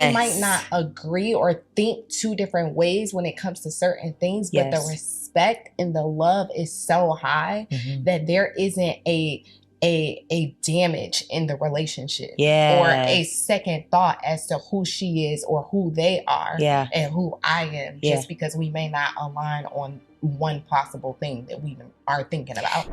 We might not agree or think two different ways when it comes to certain things, but the respect and the love is so high that there isn't a damage in the relationship or a second thought as to who she is or who they are and who I am, just because we may not align on one possible thing that we are thinking about.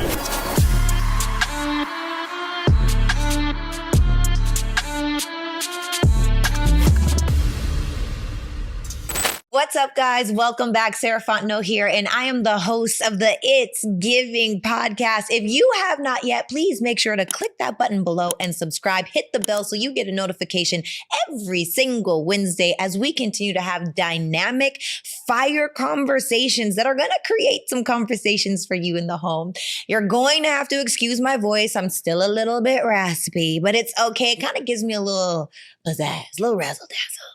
What's up, guys? Welcome back. Sarah Fontenot here, and I am the host of the It's Giving podcast. If you have not yet, please make sure to click that button below and subscribe. Hit the bell so you get a notification every single Wednesday as we continue to have dynamic, fire conversations that are going to create some conversations for you in the home. You're going to have to excuse my voice. I'm still a little bit raspy, but it's okay. It kind of gives me a little pizzazz, a little razzle-dazzle.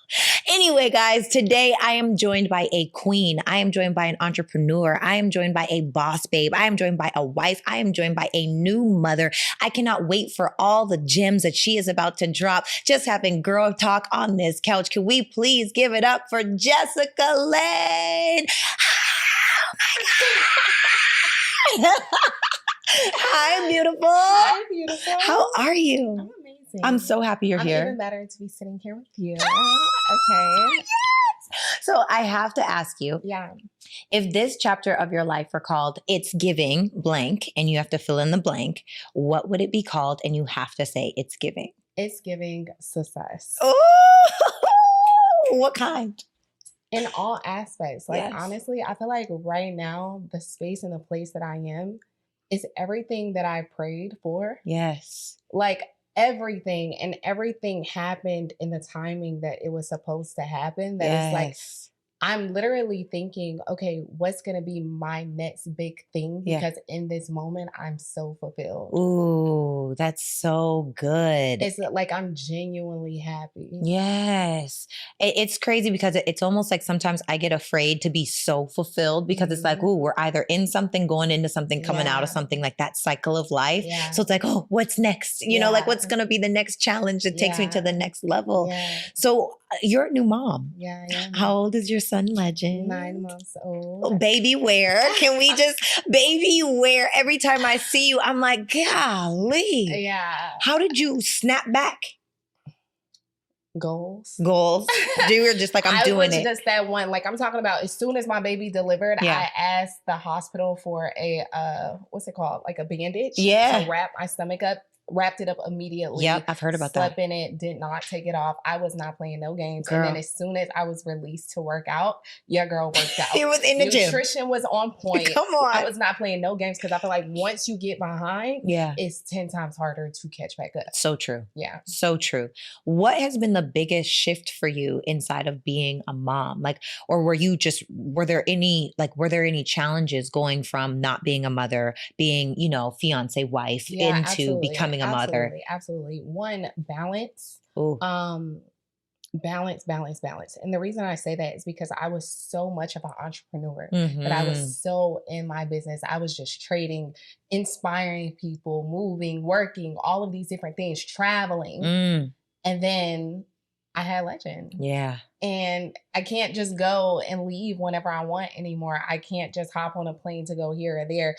Anyway, guys, today I am joined by a queen. I am joined by an entrepreneur. I am joined by a boss babe. I am joined by a wife. I am joined by a new mother. I cannot wait for all the gems that she is about to drop. Just having girl talk on this couch. Can we please give it up for sJessicaLaine? Oh my God. Hi, beautiful. Hi, beautiful. How are you? I'm amazing. I'm so happy you're here. I'm even better to be sitting here with you. Okay. Yes. So I have to ask you, if this chapter of your life were called It's Giving blank, and you have to fill in the blank, what would it be called? And you have to say it's giving. It's giving success. Oh, what kind? In all aspects. Like, honestly, I feel like right now, the space and the place that I am is everything that I prayed for. Yes. Like, everything, and everything happened in the timing that it was supposed to happen. That is like, I'm literally thinking, okay, what's going to be my next big thing? Because in this moment, I'm so fulfilled. Ooh, that's so good. It's like I'm genuinely happy. Yes. It's crazy because it's almost like sometimes I get afraid to be so fulfilled because it's like, ooh, we're either in something, going into something, coming out of something, like that cycle of life. So it's like, oh, what's next? You know, like what's going to be the next challenge that takes me to the next level? So you're a new mom. Yeah. How old is your son, Legend? 9 months old. Oh, baby wear. Can we just baby wear? Every time I see you, I'm like, golly. Yeah. How did you snap back? Goals. You were just like, I'm doing it. Just that one. Like, I'm talking about as soon as my baby delivered, I asked the hospital for a, what's it called? Like a bandage. To wrap my stomach up. Wrapped it up immediately. Yep, I've heard about that. Slept in it, did not take it off. I was not playing no games. Girl. And then as soon as I was released to work out, your girl worked out. It was in the gym. Nutrition was on point. Come on. I was not playing no games because I feel like once you get behind, it's 10 times harder to catch back up. So true. Yeah. So true. What has been the biggest shift for you inside of being a mom? Like, or were there any challenges going from not being a mother, being, fiance, wife, into becoming a mother? Absolutely. One, balance. Balance. And the reason I say that is because I was so much of an entrepreneur, but I was so in my business. I was just trading, inspiring people, moving, working, all of these different things, traveling. And then I had Legend. Yeah. And I can't just go and leave whenever I want anymore. I can't just hop on a plane to go here or there.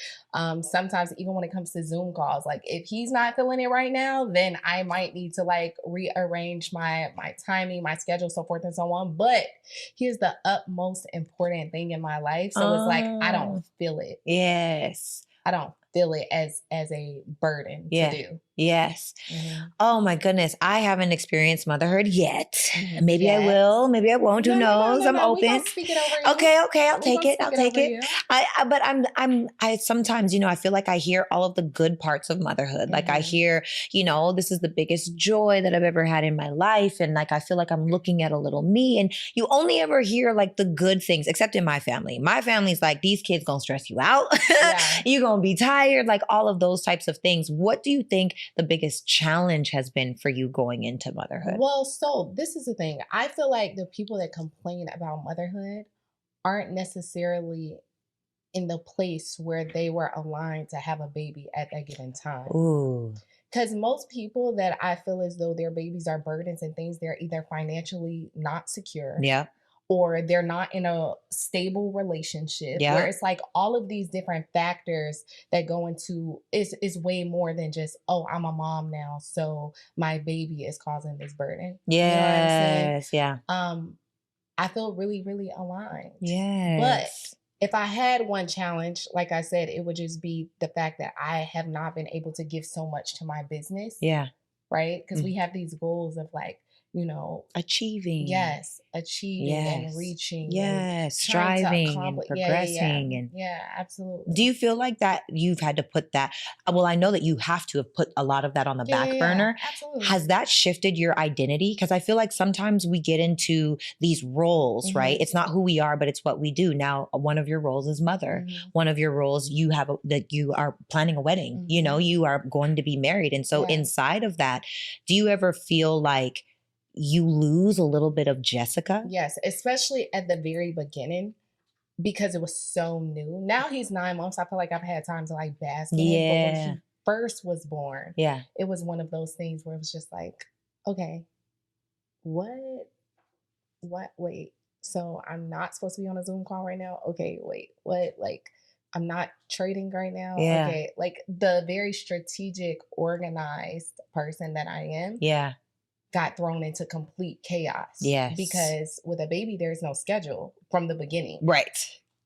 Sometimes even when it comes to Zoom calls, like if he's not feeling it right now, then I might need to like rearrange my timing, my schedule, so forth and so on. But here's the utmost important thing in my life. So it's like, I don't feel it. Yes. I don't feel it as a burden to do. Yes. Oh my goodness. I haven't experienced motherhood yet. Maybe I will. Maybe I won't. Who knows? I'm open. Speak it over you. Okay. I'll take it. But I sometimes, I feel like I hear all of the good parts of motherhood. Like I hear, this is the biggest joy that I've ever had in my life. And like, I feel like I'm looking at a little me, and you only ever hear like the good things, except in my family. My family's like, these kids gonna stress you out. You're gonna be tired, like all of those types of things. What do you think the biggest challenge has been for you going into motherhood? Well, so this is the thing. I feel like the people that complain about motherhood aren't necessarily in the place where they were aligned to have a baby at that given time. Ooh. Because most people that I feel as though their babies are burdens and things, they're either financially not secure. Yeah. Or they're not in a stable relationship, where it's like all of these different factors that go into is way more than just, oh, I'm a mom now, so my baby is causing this burden. Yes, you know what I'm saying? Yeah. I feel really, really aligned. Yes. But if I had one challenge, like I said, it would just be the fact that I have not been able to give so much to my business. Yeah. Right? Because we have these goals of like, achieving. Yes. Achieving and reaching. Yes. Striving and progressing. Yeah, absolutely. Do you feel like that you've had to put that, well, I know that you have to have put a lot of that on the back burner. Absolutely. Has that shifted your identity? Because I feel like sometimes we get into these roles, right? It's not who we are, but it's what we do. Now, one of your roles is mother. One of your roles, that you are planning a wedding. You are going to be married. And so inside of that, do you ever feel like you lose a little bit of Jessica? Yes, especially at the very beginning, because it was so new. Now he's 9 months. I feel like I've had time to like bask in it. But when he first was born, it was one of those things where it was just like, okay, wait, so I'm not supposed to be on a Zoom call right now? Okay, wait, what? Like, I'm not trading right now? Okay, like the very strategic, organized person that I am. Got thrown into complete chaos. Yes. Because with a baby, there's no schedule from the beginning. Right.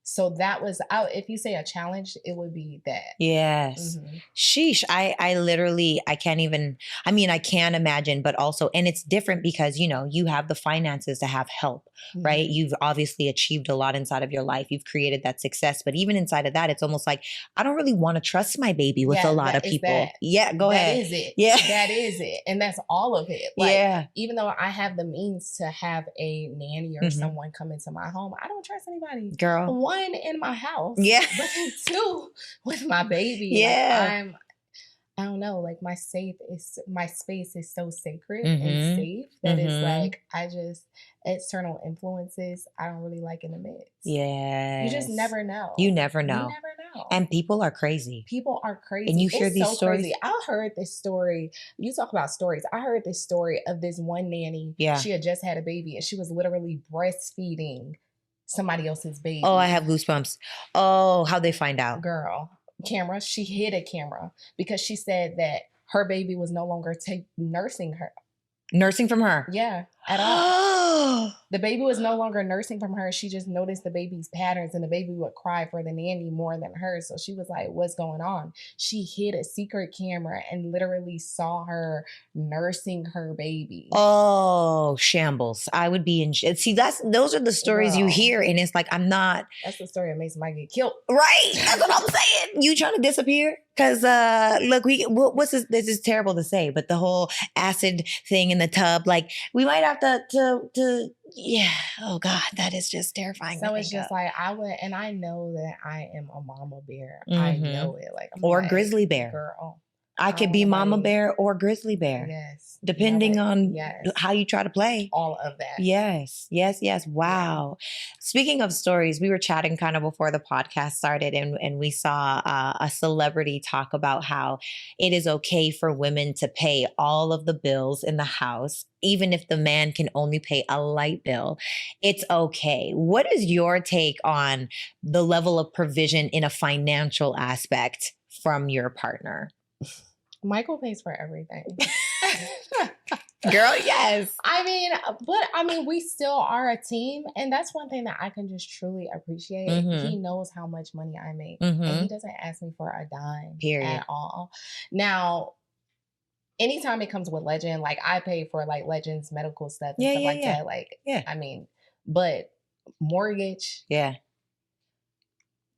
So that was out. If you say a challenge, it would be that. Yes. Sheesh. I literally, I can't even, I can imagine, but also, and it's different because, you have the finances to have help, right? You've obviously achieved a lot inside of your life. You've created that success, but even inside of that, it's almost like, I don't really want to trust my baby with a lot of people. Go ahead. That is it. Yeah. That is it. And that's all of it. Like, even though I have the means to have a nanny or someone come into my home, I don't trust anybody. Girl. One, in my house. But then 2, with my baby. Like, I don't know, like my space is so sacred and safe that it's like, external influences, I don't really like in the midst. You just never know. You never know. And people are crazy. And you hear these stories. Crazy. I heard this story. You talk about stories. I heard this story of this one nanny. She had just had a baby and she was literally breastfeeding somebody else's baby. Oh, I have goosebumps. Oh, how'd they find out? Girl, camera. She hid a camera because she said that her baby was no longer nursing her. Nursing from her? Yeah, at all. The baby was no longer nursing from her. She just noticed the baby's patterns and the baby would cry for the nanny more than her. So she was like, what's going on? She hid a secret camera and literally saw her nursing her baby. Oh, shambles. I would be in see, those are the stories you hear, and it's like, I'm not. That's the story that makes somebody get killed. Right. That's what I'm saying. You trying to disappear? Because look, what's this? This is terrible to say, but the whole acid thing in the tub, like we might have to yeah. Oh God, that is just terrifying. So it's just like I know that I am a mama bear. I know it. Like grizzly bear. Girl. I could be mama bear or grizzly bear. Yes. Depending on how you try to play. All of that. Yes. Wow. Speaking of stories, we were chatting kind of before the podcast started and we saw a celebrity talk about how it is okay for women to pay all of the bills in the house, even if the man can only pay a light bill. It's okay. What is your take on the level of provision in a financial aspect from your partner? Michael pays for everything. Girl, yes. I mean, we still are a team. And that's one thing that I can just truly appreciate. He knows how much money I make. And he doesn't ask me for a dime at all. Now, anytime it comes with Legend, like I pay for like Legend's medical stuff and stuff like that. Like, I mean, but mortgage.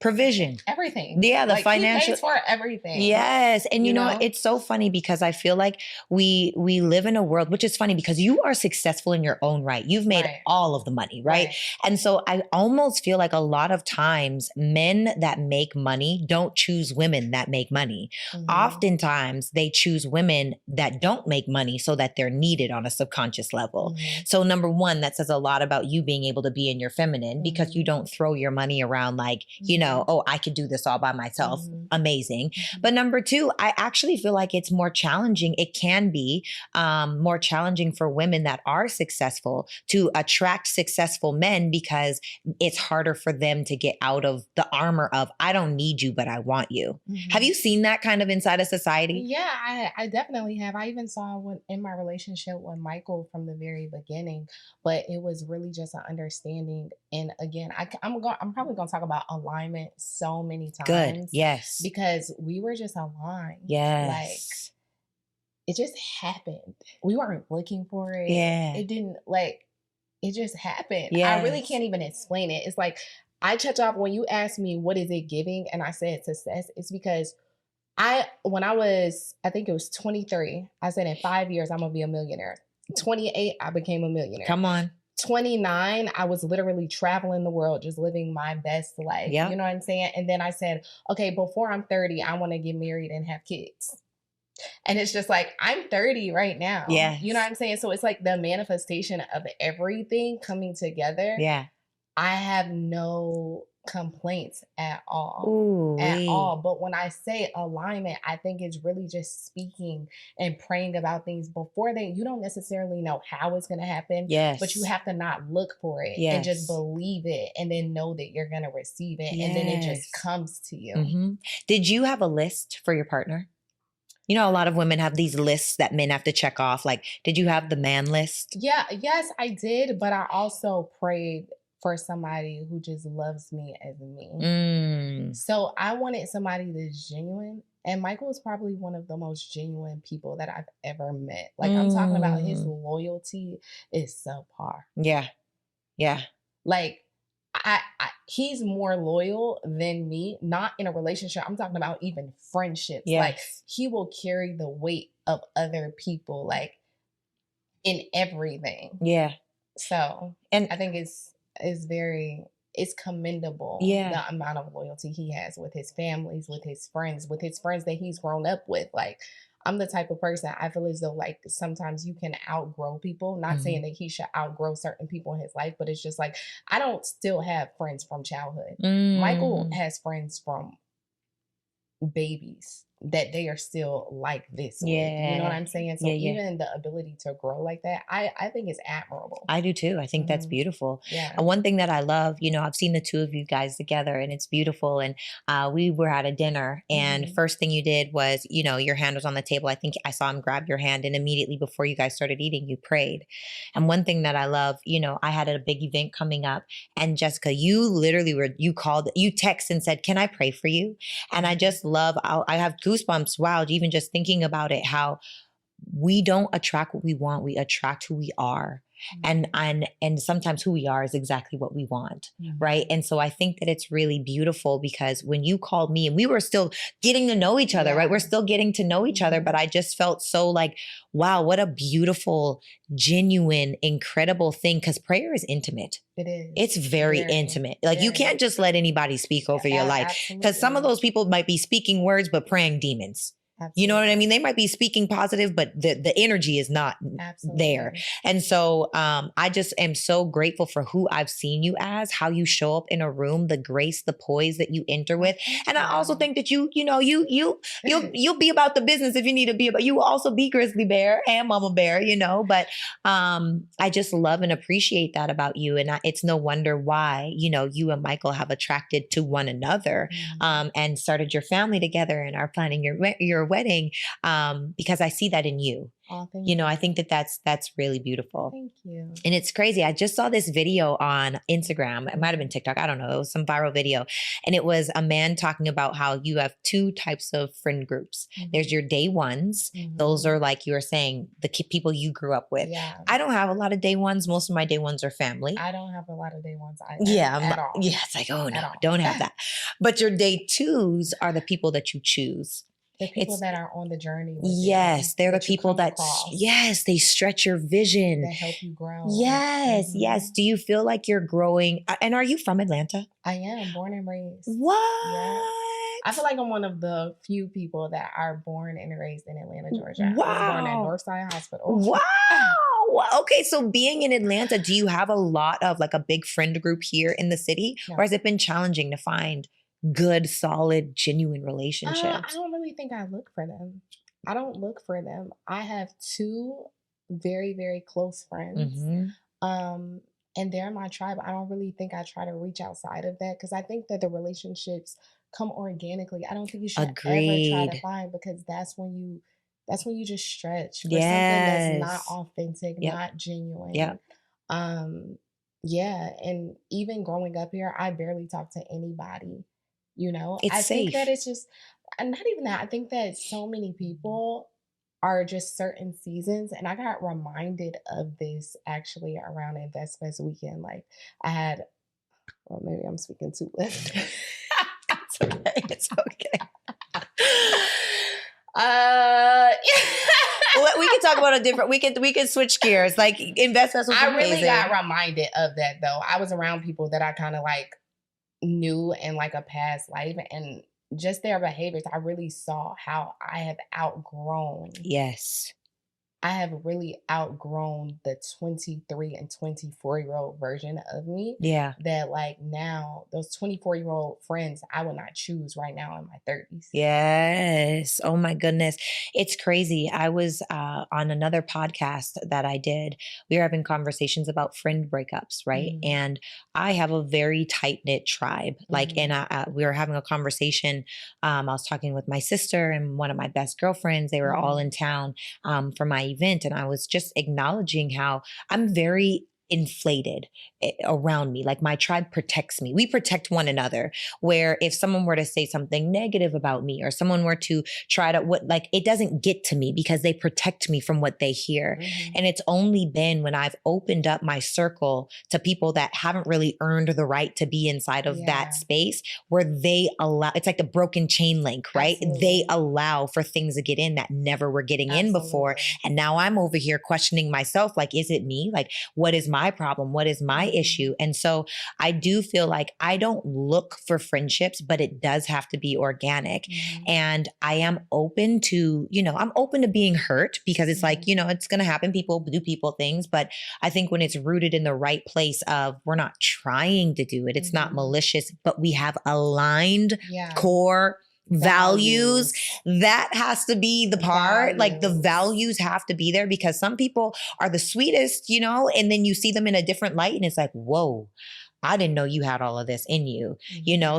Provision. Everything. Yeah, the financial. He pays for everything. Yes. And you know, it's so funny because I feel like we live in a world, which is funny because you are successful in your own right. You've made all of the money, right? And so I almost feel like a lot of times men that make money don't choose women that make money. Oftentimes they choose women that don't make money so that they're needed on a subconscious level. So number one, that says a lot about you being able to be in your feminine because you don't throw your money around like, you know, know, oh, I could do this all by myself. Amazing. But number two, I actually feel like it's more challenging. It can be more challenging for women that are successful to attract successful men because it's harder for them to get out of the armor of, I don't need you, but I want you. Have you seen that kind of inside of society? Yeah, I definitely have. I even saw in my relationship with Michael from the very beginning, but it was really just an understanding. And again, I'm probably going to talk about alignment so many times. Good. Yes. Because we were just aligned. Yes. Like, it just happened. We weren't looking for it. Yeah. It didn't, like, it just happened. Yes. I really can't even explain it. It's like, I checked off when you asked me, what is it giving? And I said success. It's because when I was, I think it was 23, I said in 5 years, I'm going to be a millionaire. 28, I became a millionaire. Come on. 29, I was literally traveling the world, just living my best life. Yep. You know what I'm saying? And then I said, okay, before I'm 30, I want to get married and have kids. And it's just like, I'm 30 right now. Yeah. You know what I'm saying? So it's like the manifestation of everything coming together. Yeah. I have no complaints at all. Ooh, at all. But when I say alignment, I think it's really just speaking and praying about things before you don't necessarily know how it's going to happen. Yes. But you have to not look for it and just believe it and then know that you're going to receive it. And then it just comes to you. Did you have a list for your partner? You know, a lot of women have these lists that men have to check off. Like, did you have the man list? Yeah. Yes, I did. But I also prayed for somebody who just loves me as me. So I wanted somebody that's genuine. And Michael is probably one of the most genuine people that I've ever met. Like, I'm talking about his loyalty is subpar. Yeah. Yeah. Like, he's more loyal than me, not in a relationship. I'm talking about even friendships. Yes. Like, he will carry the weight of other people, like, in everything. Yeah. So, and I think it's commendable, the amount of loyalty he has with his families, with his friends that he's grown up with. Like, I'm the type of person, I feel as though, like, sometimes you can outgrow people. Not saying that he should outgrow certain people in his life, but it's just like, I don't still have friends from childhood. Michael has friends from babies that they are still like this way. You know what I'm saying? So even the ability to grow like that, I think is admirable. I do too. I think that's beautiful. Yeah. And one thing that I love, you know, I've seen the two of you guys together and it's beautiful. And we were at a dinner and first thing you did was, you know, your hand was on the table. I think I saw him grab your hand and immediately before you guys started eating, you prayed. And one thing that I love, you know, I had a big event coming up and Jessica, you literally you texted and said, can I pray for you? And I just love, I have goosebumps. Wow. Even just thinking about it, how we don't attract what we want. We attract who we are. And sometimes who we are is exactly what we want. Right. And so I think that it's really beautiful because when you called me and we were still getting to know each other, right? We're still getting to know each other, but I just felt so like, wow, what a beautiful, genuine, incredible thing. Cause prayer is intimate. It is. It's very intimate. Like you can't just let anybody speak over your life because some of those people might be speaking words, but praying demons. Absolutely. You know what I mean? They might be speaking positive, but the energy is not there. And so I just am so grateful for who I've seen you as, how you show up in a room, the grace, the poise that you enter with. And I also think that you'll be about the business if you need to be, but you will also be Grizzly Bear and Mama Bear, you know, but I just love and appreciate that about you. And it's no wonder why, you know, you and Michael have attracted to one another and started your family together and are planning your wedding because I see that in you. Oh, you know, I think that's really beautiful. Thank you. And it's crazy. I just saw this video on Instagram. It might have been TikTok. I don't know. It was some viral video. And it was a man talking about how you have two types of friend groups. There's your day ones. Those are like you were saying, the people you grew up with. Yeah. I don't have a lot of day ones. Most of my day ones are family. I don't have a lot of day ones at all. Yeah. It's like, oh no, don't have that. But your day twos are the people that you choose. The people that are on the journey with yes, they're the people that, they stretch your vision. That help you grow. Yes, yes. Do you feel like you're growing? And are you from Atlanta? I am, born and raised. What? Yeah. I feel like I'm one of the few people that are born and raised in Atlanta, Georgia. Wow. I was born at Northside Hospital. Wow. Okay, so being in Atlanta, do you have a lot of like a big friend group here in the city? No. Or has it been challenging to find? good, solid, genuine I relationships? don't really think I look for them. I don't look for them. I have two very, very close friends. Mm-hmm. Um, and they're my tribe. I don't really think I try to reach outside of that because I think that the relationships come organically. I don't think you should ever try to Agreed. find because that's when you just stretch for something that's not Yes. authentic, Yep. not genuine. Yep. Um, yeah, and even growing up here, I barely talk to anybody. It's I think that safe. it's just, and not even that. I think that so many people are just certain seasons. And I got reminded of this actually around Investments Weekend. Like I had, well, maybe I'm speaking too left. It's okay. It's okay. We can talk about a different. We can switch gears. Like investments was I amazing. really got reminded of that though. I was around people that I kind of like knew in like a past life, and just their behaviors, I really saw how I have outgrown. Yes. I have really outgrown the 23 and 24-year-old version of me. Yeah. That like now, those 24-year-old friends, I would not choose right now in my 30s. Yes. Oh my goodness. It's crazy. I was on another podcast that I did. We were having conversations about friend breakups, right? Mm-hmm. And I have a very tight knit tribe. Like, Mm-hmm. and we were having a conversation. I was talking with my sister and one of my best girlfriends. They were Mm-hmm. all in town for my event. And I was just acknowledging how I'm very inflated around me. Like my tribe protects me. We protect one another. Where if someone were to say something negative about me or someone were to try to it doesn't get to me because they protect me from what they hear. Mm-hmm. And it's only been when I've opened up my circle to people that haven't really earned the right to be inside of that space where they allow, it's like the broken chain link, right? Absolutely. They allow for things to get in that never were getting in before. And now I'm over here questioning myself, like, is it me? Like, what is my problem? What is my issue? And so I do feel like I don't look for friendships, but it does have to be organic. Mm-hmm. And I am open to, I'm open to being hurt because it's like, it's going to happen. People do people things. But I think when it's rooted in the right place of we're not trying to do it, it's not malicious, but we have aligned core values, that has to be the part. Like the values have to be there because some people are the sweetest, and then you see them in a different light and it's like, whoa, I didn't know you had all of this in you,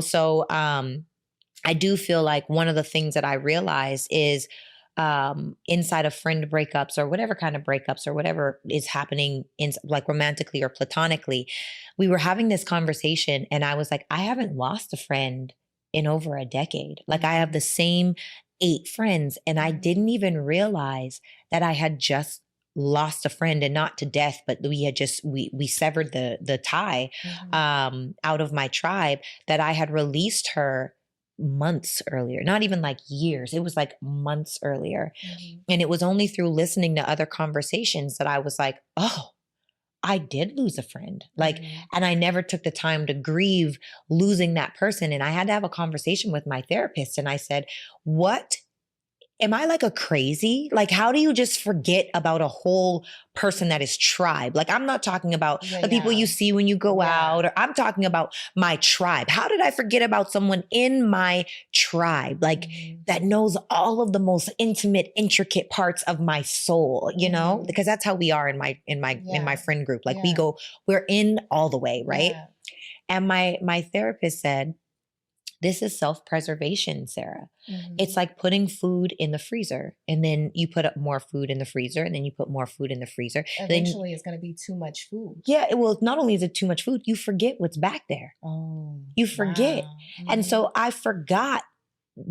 So I do feel like one of the things that I realize is inside of friend breakups or whatever kind of breakups or whatever is happening in like romantically or platonically, we were having this conversation and I was like, I haven't lost a friend in over a decade. Like I have the same 8 friends and I didn't even realize that I had just lost a friend, and not to death, but we had just, we severed the tie out of my tribe, that I had released her months earlier, not even like years. It was like months earlier. And it was only through listening to other conversations that I was like, oh, I did lose a friend. Like, and I never took the time to grieve losing that person. And I had to have a conversation with my therapist. And I said, what? Am I like a crazy? Like, how do you just forget about a whole person that is tribe? Like, I'm not talking about the people you see when you go out, or I'm talking about my tribe. How did I forget about someone in my tribe? Like that knows all of the most intimate, intricate parts of my soul, because that's how we are in my friend group. Like we're in all the way. Right. And my therapist said, this is self-preservation, Sarah. It's like putting food in the freezer and then you put up more food in the freezer and then you put more food in the freezer. Eventually it's going to be too much food. Yeah. Well, not only is it too much food, you forget what's back there. Oh, you forget. Wow. And so I forgot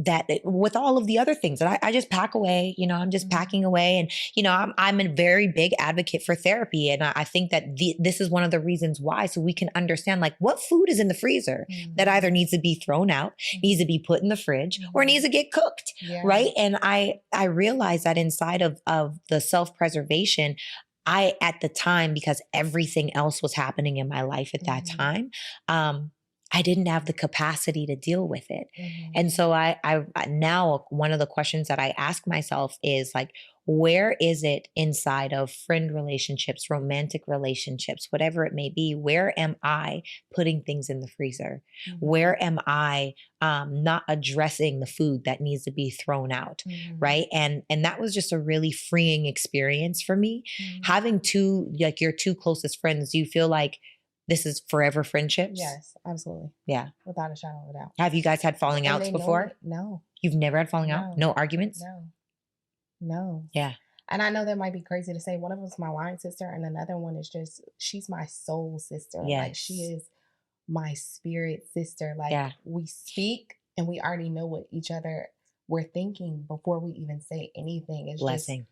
that with all of the other things that I just pack away, I'm just packing away. And, I'm a very big advocate for therapy. And I think that this is one of the reasons why, so we can understand like what food is in the freezer that either needs to be thrown out, needs to be put in the fridge, or needs to get cooked. Right. And I realized that inside of the self-preservation, at the time, because everything else was happening in my life at that time, I didn't have the capacity to deal with it. And so I now one of the questions that I ask myself is like, where is it inside of friend relationships, romantic relationships, whatever it may be, where am I putting things in the freezer? Where am I not addressing the food that needs to be thrown out? Right. And that was just a really freeing experience for me. Having your two closest friends, do you feel like this is forever friendships? Yes, absolutely. Yeah. Without a shadow of a doubt. Have you guys had falling outs before? No. You've never had falling out? No arguments? No. Yeah. And I know that might be crazy to say. One of them is my line sister, and another one is just, she's my soul sister. Yes. Like, she is my spirit sister. Like, we speak and we already know what each other we're thinking before we even say anything. It's blessing. Just,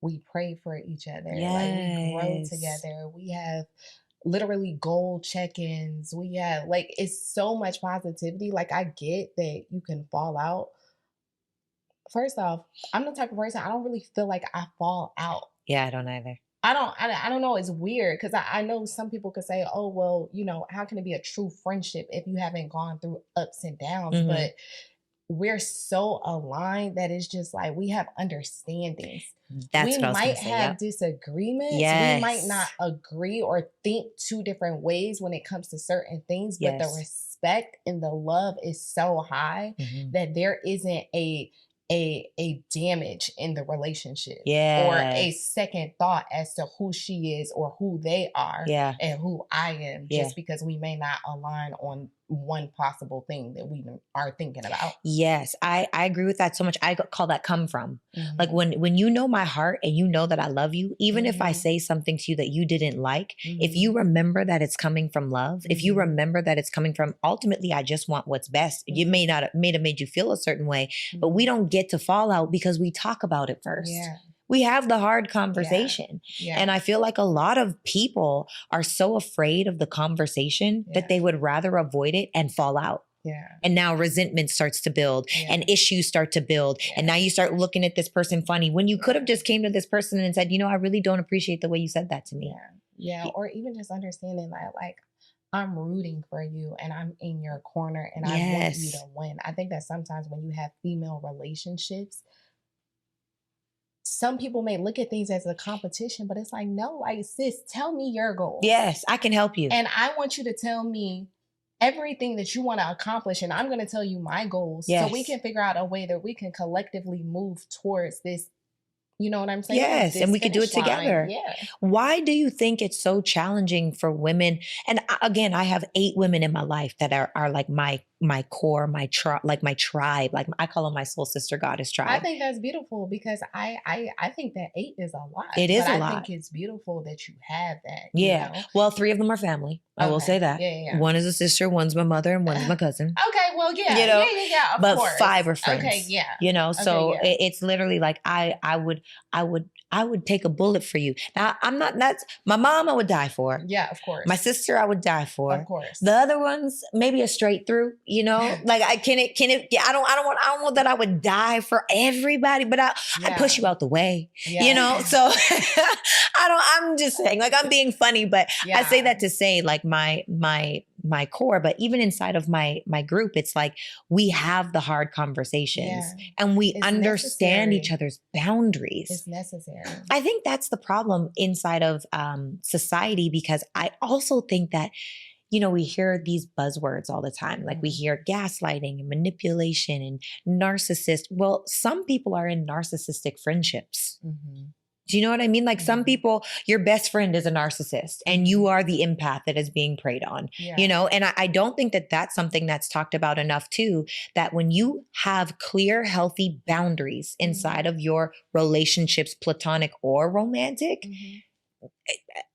we pray for each other. Yes. Like, we grow together. We have literally goal check-ins. We have, like, it's so much positivity. Like, I get that you can fall out. First off, I'm the type of person, I don't really feel like I fall out. Yeah, I don't either. I don't know. It's weird because I know some people could say, oh, well, you know, how can it be a true friendship if you haven't gone through ups and downs? But we're so aligned that it's just like we have understandings. That's we might have disagreements. Yes. We might not agree or think two different ways when it comes to certain things, but the respect and the love is so high that there isn't a damage in the relationship or a second thought as to who she is or who they are and who I am just because we may not align on one possible thing that we are thinking about. Yes, I agree with that so much. I call that come from. Like when you know my heart and you know that I love you, even if I say something to you that you didn't like, if you remember that it's coming from love, if you remember that it's coming from ultimately, I just want what's best. You may have made you feel a certain way, but we don't get to fall out because we talk about it first. Yeah. We have the hard conversation. And I feel like a lot of people are so afraid of the conversation that they would rather avoid it and fall out. And now resentment starts to build and issues start to build. And now you start looking at this person funny when you could have just came to this person and said, you know, I really don't appreciate the way you said that to me. Or even just understanding that, like, I'm rooting for you and I'm in your corner and I want you to win. I think that sometimes when you have female relationships, some people may look at things as a competition, but it's like, no, like, sis, tell me your goals. Yes, I can help you. And I want you to tell me everything that you want to accomplish. And I'm going to tell you my goals. So we can figure out a way that we can collectively move towards this. You know what I'm saying? Yes, and we could do it together. Why do you think it's so challenging for women? And again, I have 8 women in my life that are like my core, my tribe, like I call them my soul sister goddess tribe. I think that's beautiful because I think that 8 is a lot. It is a lot. I think it's beautiful that you have that. Yeah. You know? Well, 3 of them are family. I will say that. One is a sister, one's my mother, and one's my cousin. Okay, well, yeah. You know? Of but course. 5 are friends. Okay, yeah. You know, so it's literally like I would take a bullet for you. Now, that's my mom I would die for. Yeah, of course. My sister I would die for. Of course. The other ones, maybe a straight through, you know? Like I don't want that I would die for everybody, but I push you out the way. You know? So I'm just saying, like, I'm being funny, but I say that to say, like, my core, but even inside of my group, it's like we have the hard conversations and we understand each other's boundaries. It's necessary. I think that's the problem inside of society, because I also think that, you know, we hear these buzzwords all the time. Like we hear gaslighting and manipulation and narcissist. Well, some people are in narcissistic friendships. Do you know what I mean? Like some people, your best friend is a narcissist and you are the empath that is being preyed on, you know? And I don't think that that's something that's talked about enough too, that when you have clear, healthy boundaries inside of your relationships, platonic or romantic,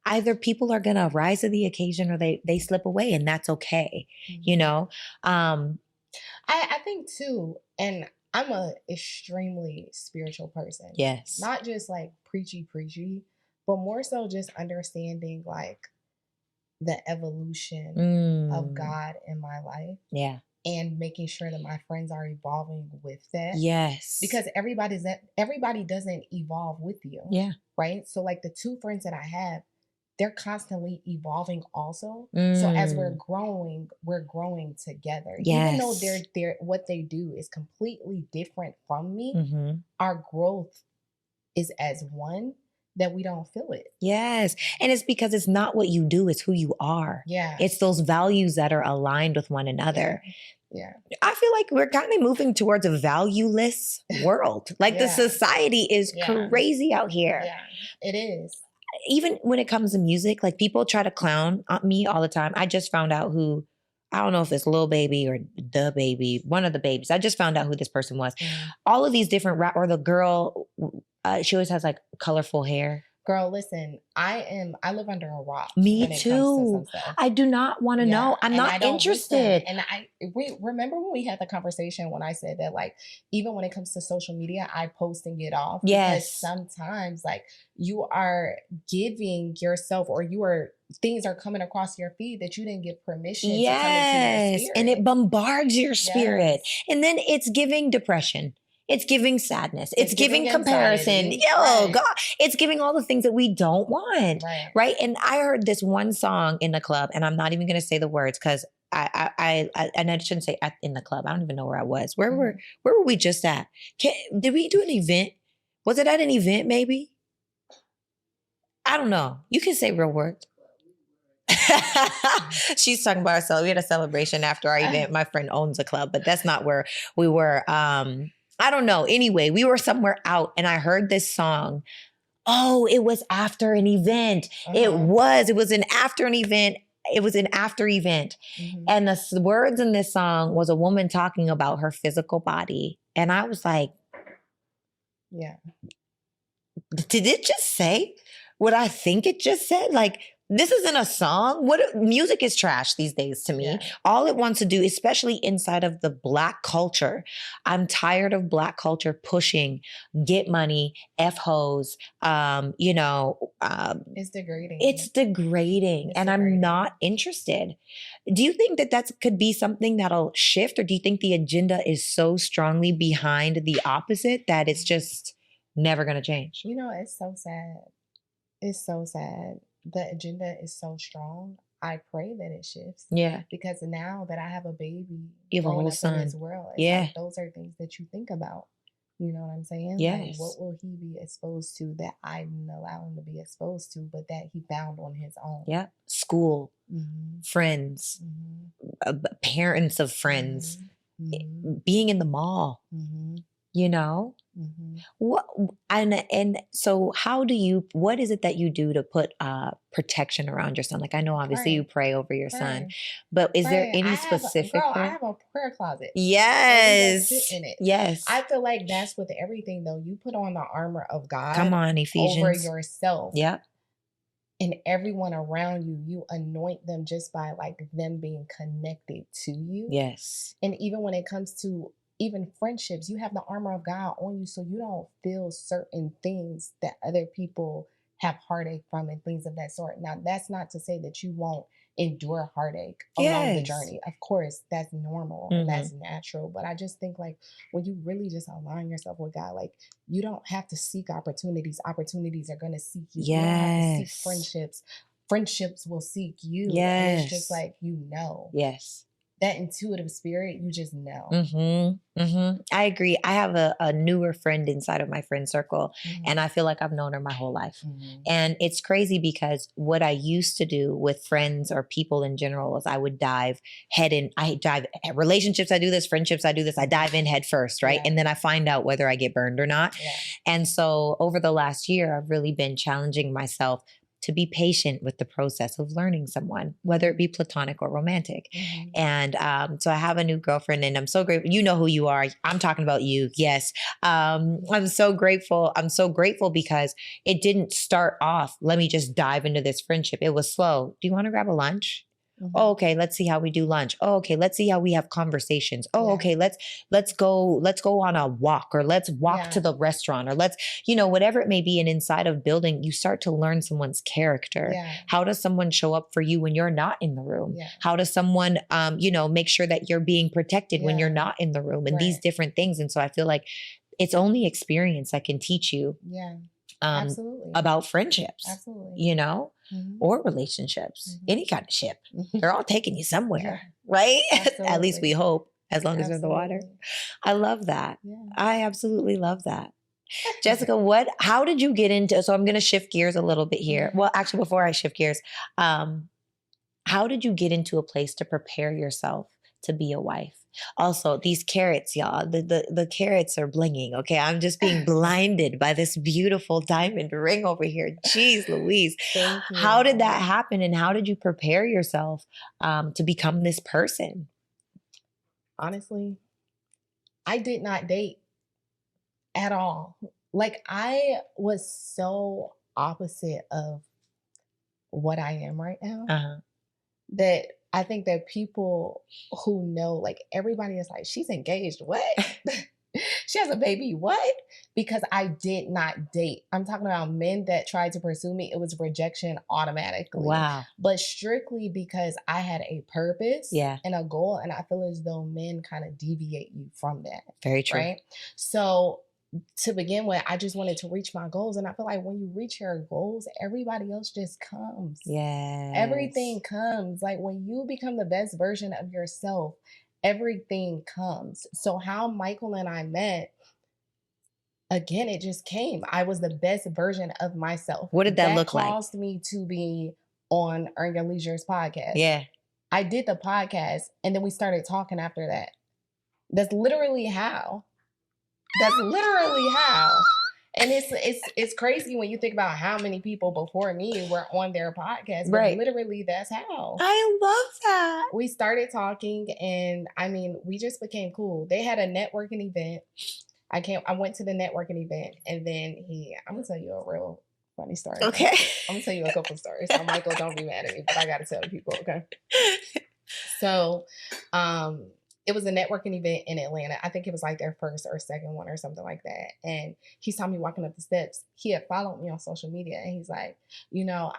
either people are going to rise to the occasion or they slip away, and that's okay. You know? I think too, and I'm a extremely spiritual person. Yes. Not just like preachy, but more so just understanding like the evolution of God in my life. Yeah. And making sure that my friends are evolving with that. Yes. Because everybody doesn't evolve with you. Yeah. Right? So like the 2 friends that I have, they're constantly evolving also. So as we're growing together. Yes. Even though they're what they do is completely different from me, our growth is as one, that we don't feel it. Yes. And it's because it's not what you do, it's who you are. Yeah. It's those values that are aligned with one another. Yeah. I feel like we're kind of moving towards a valueless world. Like the society is crazy out here. Yeah, it is. Even when it comes to music, like people try to clown me all the time. I just found out who, I don't know if it's Lil Baby or The Baby, one of the babies. I just found out who this person was. All of these different rap, or the girl, she always has like colorful hair. Girl, listen, I live under a rock. Me too. I do not want to know. I'm not interested. And we remember when we had the conversation when I said that, like, even when it comes to social media, I post and get off. Yes. Because sometimes, like, you are giving yourself, or things are coming across your feed that you didn't give permission to come into your spirit. And it bombards your spirit. And then it's giving depression. It's giving sadness. It's giving comparison. God, it's giving all the things that we don't want. Right. And I heard this one song in the club, and I'm not even going to say the words because I shouldn't say in the club. I don't even know where I was. Where were we just at? Did we do an event? Was it at an event maybe? I don't know. You can say real words. She's talking about herself. We had a celebration after our event. My friend owns a club, but that's not where we were. I don't know. Anyway, we were somewhere out and I heard this song. Oh, it was after an event. It was an after an event. It was an after event. And the words in this song was a woman talking about her physical body. And I was like, did it just say what I think it just said? Like, this isn't a song. Music is trash these days to me. All it wants to do, especially inside of the Black culture, I'm tired of Black culture pushing get money, F hoes, it's degrading. It's degrading. And I'm not interested. Do you think that could be something that'll shift, or do you think the agenda is so strongly behind the opposite that it's just never going to change? It's so sad. It's so sad. The agenda is so strong. I pray that it shifts. Yeah. Because now that I have a baby, you have a whole son in this world, like, those are things that you think about. You know what I'm saying? Yes. Like, what will he be exposed to that I didn't allow him to be exposed to, but that he found on his own? Yeah. School, friends, parents of friends, being in the mall, What and so what is it that you do to put protection around your son? Like, I know obviously you pray over your son, but is there any specific? I have a prayer closet. Yes. In it. Yes. I feel like that's with everything though. You put on the armor of God. Come on, Ephesians. Over yourself. Yep. And everyone around you, you anoint them just by like them being connected to you. Yes. And even when it comes to even friendships, you have the armor of God on you, so you don't feel certain things that other people have heartache from and things of that sort. Now, that's not to say that you won't endure heartache along the journey. Of course, that's normal and that's natural. But I just think, like, when you really just align yourself with God, like, you don't have to seek opportunities. Opportunities are going to seek you. You don't have to seek friendships. Friendships will seek you. Yes. And it's just like, Yes. That intuitive spirit, you just know. I agree. I have a newer friend inside of my friend circle, and I feel like I've known her my whole life. And it's crazy because what I used to do with friends or people in general is I would dive head in. I dive relationships. I do this. Friendships. I do this. I dive in head first, right? And then I find out whether I get burned or not. And so over the last year, I've really been challenging myself to be patient with the process of learning someone, whether it be platonic or romantic. And so I have a new girlfriend, and I'm so grateful. You know who you are. I'm talking about you. Yes. I'm so grateful. I'm so grateful because it didn't start off, let me just dive into this friendship. It was slow. Do you want to grab a lunch? Oh, okay. Let's see how we do lunch. Oh, okay. Let's see how we have conversations. Oh, okay. Let's go on a walk, or let's walk to the restaurant, or let's, whatever it may be. And inside of building, you start to learn someone's character. How does someone show up for you when you're not in the room? How does someone, make sure that you're being protected when you're not in the room, and these different things. And so I feel like it's only experience that can teach you. Absolutely. About friendships. Absolutely. Or relationships, any kind of ship. They're all taking you somewhere, right? At least we hope, as long as they're in the water. I love that. I absolutely love that. Jessica, how did you get into, so I'm going to shift gears a little bit here. Well, actually, before I shift gears, how did you get into a place to prepare yourself to be a wife? Also, these carrots, y'all, the carrots are blinging. Okay. I'm just being blinded by this beautiful diamond ring over here. Jeez Louise. Thank you. How did that happen? And how did you prepare yourself to become this person? Honestly, I did not date at all. Like, I was so opposite of what I am right now that I think that people who know, like, everybody is like, she's engaged. What? She has a baby. What? Because I did not date. I'm talking about men that tried to pursue me. It was rejection automatically. Wow. But strictly because I had a purpose and a goal. And I feel as though men kind of deviate you from that. Very true. Right? So to begin with, I just wanted to reach my goals. And I feel like when you reach your goals, everybody else just comes. Yeah. Everything comes. Like, when you become the best version of yourself, everything comes. So how Michael and I met, again, it just came. I was the best version of myself. What did that look like? That caused me to be on Earn Your Leisure's podcast. Yeah. I did the podcast and then we started talking after that. That's literally how. And it's crazy when you think about how many people before me were on their podcast. But literally, that's how. I love that. We started talking, and I mean, we just became cool. They had a networking event. I went to the networking event, and then I'm gonna tell you a real funny story. Okay. I'm gonna tell you a couple stories. So Michael, don't be mad at me, but I gotta tell people, okay? So, it was a networking event in Atlanta. I think it was like their first or second one or something like that. And he saw me walking up the steps. He had followed me on social media and he's like,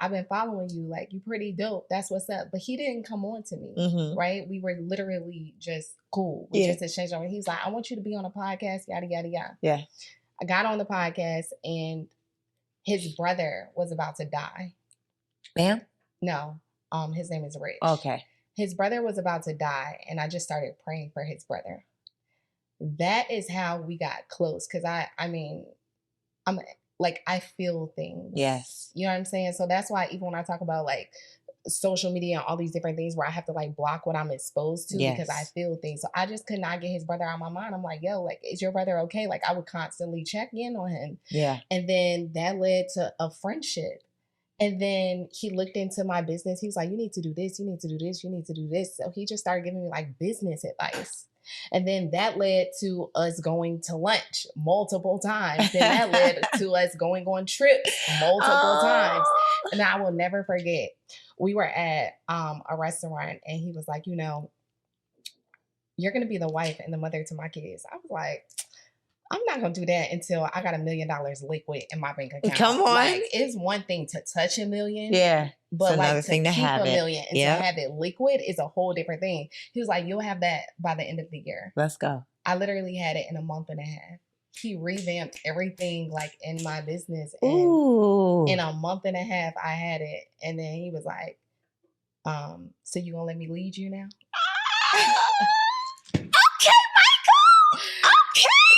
I've been following you. Like, you pretty dope. That's what's up. But he didn't come on to me, right? We were literally just cool. We just exchanged over. He's like, I want you to be on a podcast, yada, yada, yada. Yeah. I got on the podcast and his brother was about to die. Bam? No. His name is Rich. Okay. His brother was about to die, and I just started praying for his brother. That is how we got close, because I'm like, I feel things. Yes. You know what I'm saying? So that's why even when I talk about like social media and all these different things where I have to like block what I'm exposed to because I feel things. So I just could not get his brother out of my mind. I'm like, yo, like, is your brother okay? Like, I would constantly check in on him. Yeah. And then that led to a friendship. And then he looked into my business. He was like, you need to do this. You need to do this. You need to do this. So he just started giving me like business advice. And then that led to us going to lunch multiple times. Then that led to us going on trips multiple times. And I will never forget. We were at a restaurant and he was like, you're going to be the wife and the mother to my kids. I was like, I'm not going to do that until I got $1 million liquid in my bank account. Come on. Like, it's one thing to touch $1 million. Yeah. But it's like, to keep $1 million and to have it liquid is a whole different thing. He was like, you'll have that by the end of the year. Let's go. I literally had it in a month and a half. He revamped everything like in my business. And in a month and a half, I had it. And then he was like, so you gonna let me lead you now?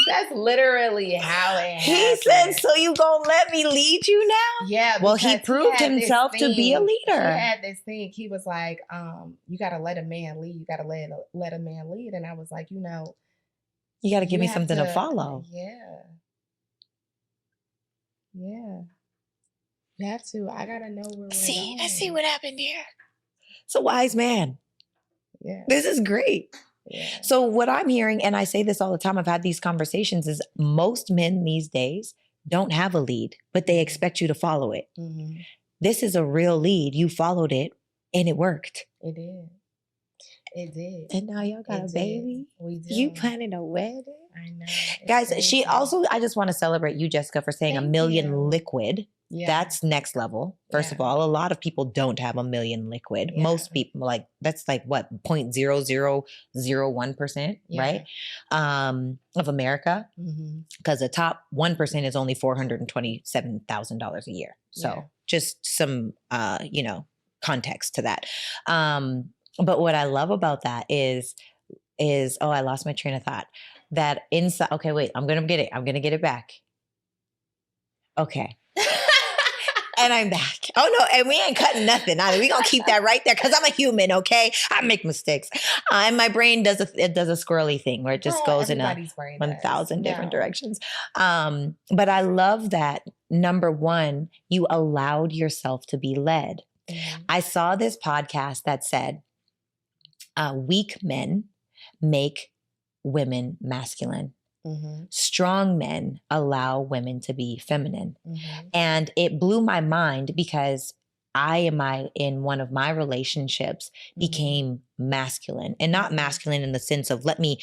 That's literally how it happened. He said, so you gonna let me lead you now? Yeah. Well, he proved himself to be a leader. He had this thing. He was like, you got to let a man lead. You got to let a man lead. And I was like, you got to give me something to follow. Yeah. Yeah. You have to. I got to know where we're going. I see what happened here. It's a wise man. Yeah. This is great. Yeah. So what I'm hearing, and I say this all the time, I've had these conversations, is most men these days don't have a lead, but they expect you to follow it. Mm-hmm. This is a real lead. You followed it and it worked. It did. It did. And now y'all got a baby. We do. You planning a wedding. I know. Guys, she also, I just want to celebrate you, Jessica, for saying $1 million liquid. Yeah. That's next level. First of all, a lot of people don't have $1 million liquid. Yeah. Most people, that's like what, 0.0001%, right? Of America. Because the top 1% is only $427,000 a year. So just some, context to that. But what I love about that is, I lost my train of thought. That inside, okay, wait, I'm going to get it back. Okay. And I'm back. Oh no, and we ain't cutting nothing. We gonna keep that right there because I'm a human, okay? I make mistakes. And my brain does a squirrely thing where it just goes in 1,000 different directions. But I love that, number one, you allowed yourself to be led. Mm-hmm. I saw this podcast that said, weak men make women masculine. Mm-hmm. Strong men allow women to be feminine. Mm-hmm. And it blew my mind because in one of my relationships became masculine, and not masculine in the sense of let me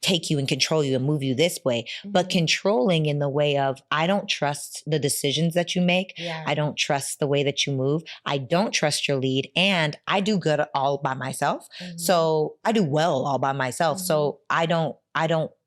take you and control you and move you this way, but controlling in the way of I don't trust the decisions that you make. Yeah. I don't trust the way that you move. I don't trust your lead, and I do good all by myself. So I do well all by myself. So I don't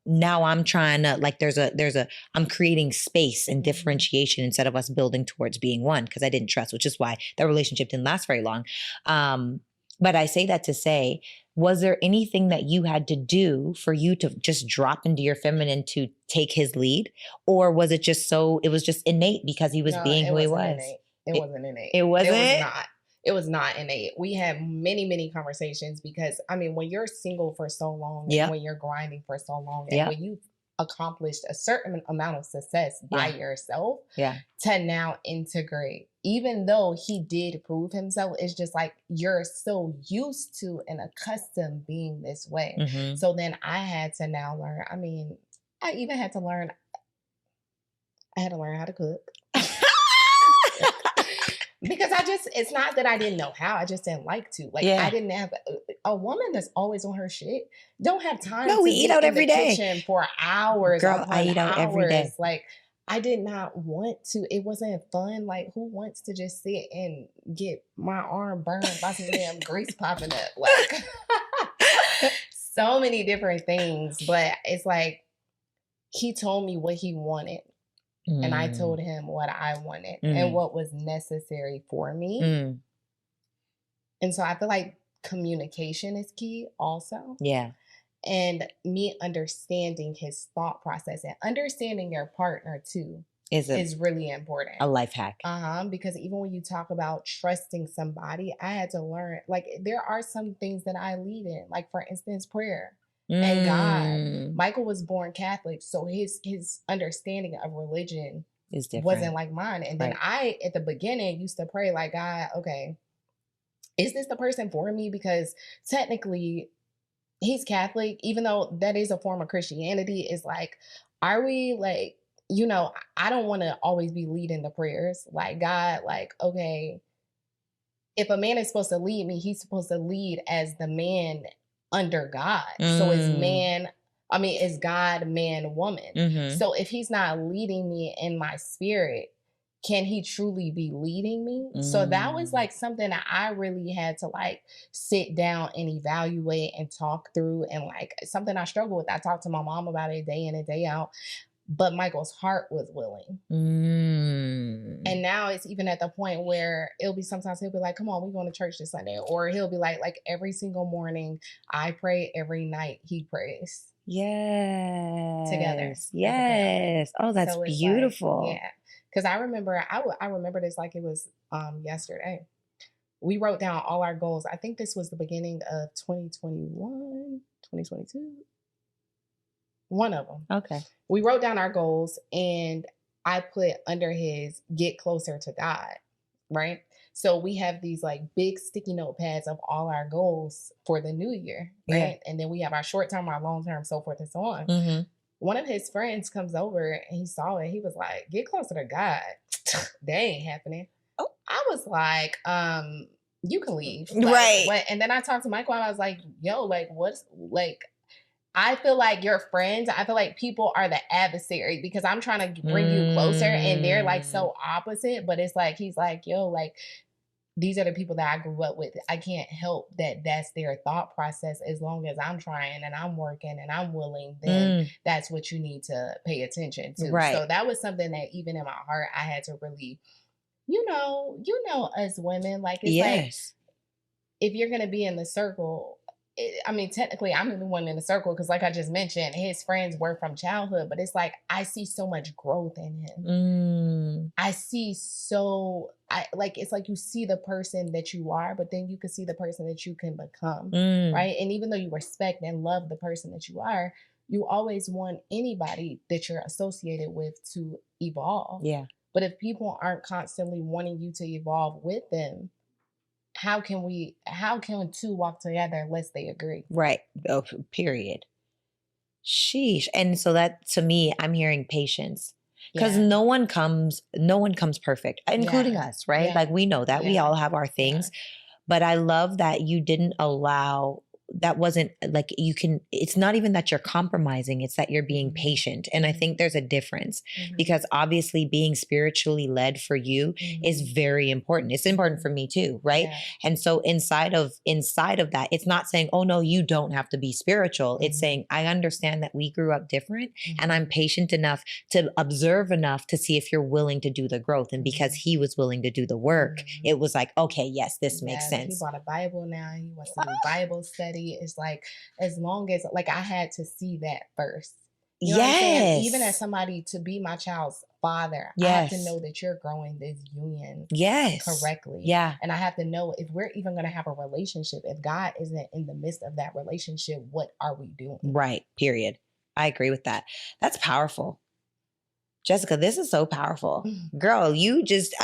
now I'm trying to I'm creating space and differentiation instead of us building towards being one, because I didn't trust, which is why that relationship didn't last very long. But I say that to say, was there anything that you had to do for you to just drop into your feminine to take his lead? Or was it just it was just innate because he was being who he was? It wasn't innate. It wasn't? It was not. It was not innate. We had many, many conversations because, I mean, when you're single for so long, and when you're grinding for so long, and when you've accomplished a certain amount of success by yourself, to now integrate, even though he did prove himself, it's just like you're so used to and accustomed being this way. Mm-hmm. So then I had to now learn. I mean, I even had to learn. I had to learn how to cook. Because it's not that I didn't know how, I just didn't like to. I didn't have a woman that's always on her shit. Don't have time to we eat out every day. Kitchen for hours. Girl, I eat out every day. I did not want to. It wasn't fun. Who wants to just sit and get my arm burned by some damn grease popping up? So many different things. But it's he told me what he wanted. And I told him what I wanted and what was necessary for me. And so I feel like communication is key also. Yeah. And me understanding his thought process and understanding your partner too is really important. A life hack. Because even when you talk about trusting somebody, I had to learn, there are some things that I lead in, for instance, prayer. And God, Michael was born Catholic, so his understanding of religion is different. Wasn't like mine. And then I, at the beginning, used to pray God, okay, is this the person for me? Because technically, he's Catholic, even though that is a form of Christianity. Is are we I don't want to always be leading the prayers. God, okay, if a man is supposed to lead me, he's supposed to lead as the man under God. So it's God, man, woman. Mm-hmm. So if he's not leading me in my spirit, can he truly be leading me? So that was something that I really had to sit down and evaluate and talk through, and something I struggle with. I talked to my mom about it day in and day out. But Michael's heart was willing. And now it's even at the point where it'll be sometimes he'll be come on, we're going to church this Sunday. Or he'll be every single morning I pray, every night he prays. Yes. Together. Yes. Oh, that's so beautiful. Because I remember, I remember this it was yesterday. We wrote down all our goals. I think this was the beginning of 2021, 2022. One of them. Okay. We wrote down our goals, and I put under his get closer to God, right? So we have these big sticky notepads of all our goals for the new year, right? Yeah. And then we have our short term, our long term, so forth and so on. Mm-hmm. One of his friends comes over and he saw it. He was get closer to God. That ain't happening. Oh. I was you can leave. Right. And then I talked to Michael and I was yo, what's I feel your friends, I feel people are the adversary because I'm trying to bring you closer and they're so opposite. But it's he's yo, these are the people that I grew up with. I can't help that that's their thought process. As long as I'm trying and I'm working and I'm willing, then that's what you need to pay attention to. Right. So that was something that even in my heart, I had to really, you know, us women, it's if you're going to be in the circle, I mean, technically, I'm the one in the circle because, like I just mentioned, his friends were from childhood. But it's like I see so much growth in him. I see it's like you see the person that you are, but then you can see the person that you can become, right? And even though you respect and love the person that you are, you always want anybody that you're associated with to evolve. Yeah. But if people aren't constantly wanting you to evolve with them, how can two walk together unless they agree? Right. Oh, period. Sheesh. And so that, to me, I'm hearing patience. Because no one comes perfect, including us, right? Yeah. Like we know that we all have our things, but I love that you didn't allow, that wasn't like it's not even that you're compromising, it's that you're being patient. And I think there's a difference because obviously being spiritually led for you is very important. It's important for me too, right? Yeah. And so inside of that, it's not saying, oh no, you don't have to be spiritual. It's saying, I understand that we grew up different and I'm patient enough to observe enough to see if you're willing to do the growth. And because he was willing to do the work, it was like, okay, yes, this makes sense. He bought a Bible now. He wants to do Bible study. It's like, as long as, like, I had to see that first. You know what I'm saying? Even as somebody to be my child's father, I have to know that you're growing this union correctly. Yeah. And I have to know if we're even going to have a relationship, if God isn't in the midst of that relationship, what are we doing? Right. Period. I agree with that. That's powerful. Jessica, this is so powerful. Girl, you just,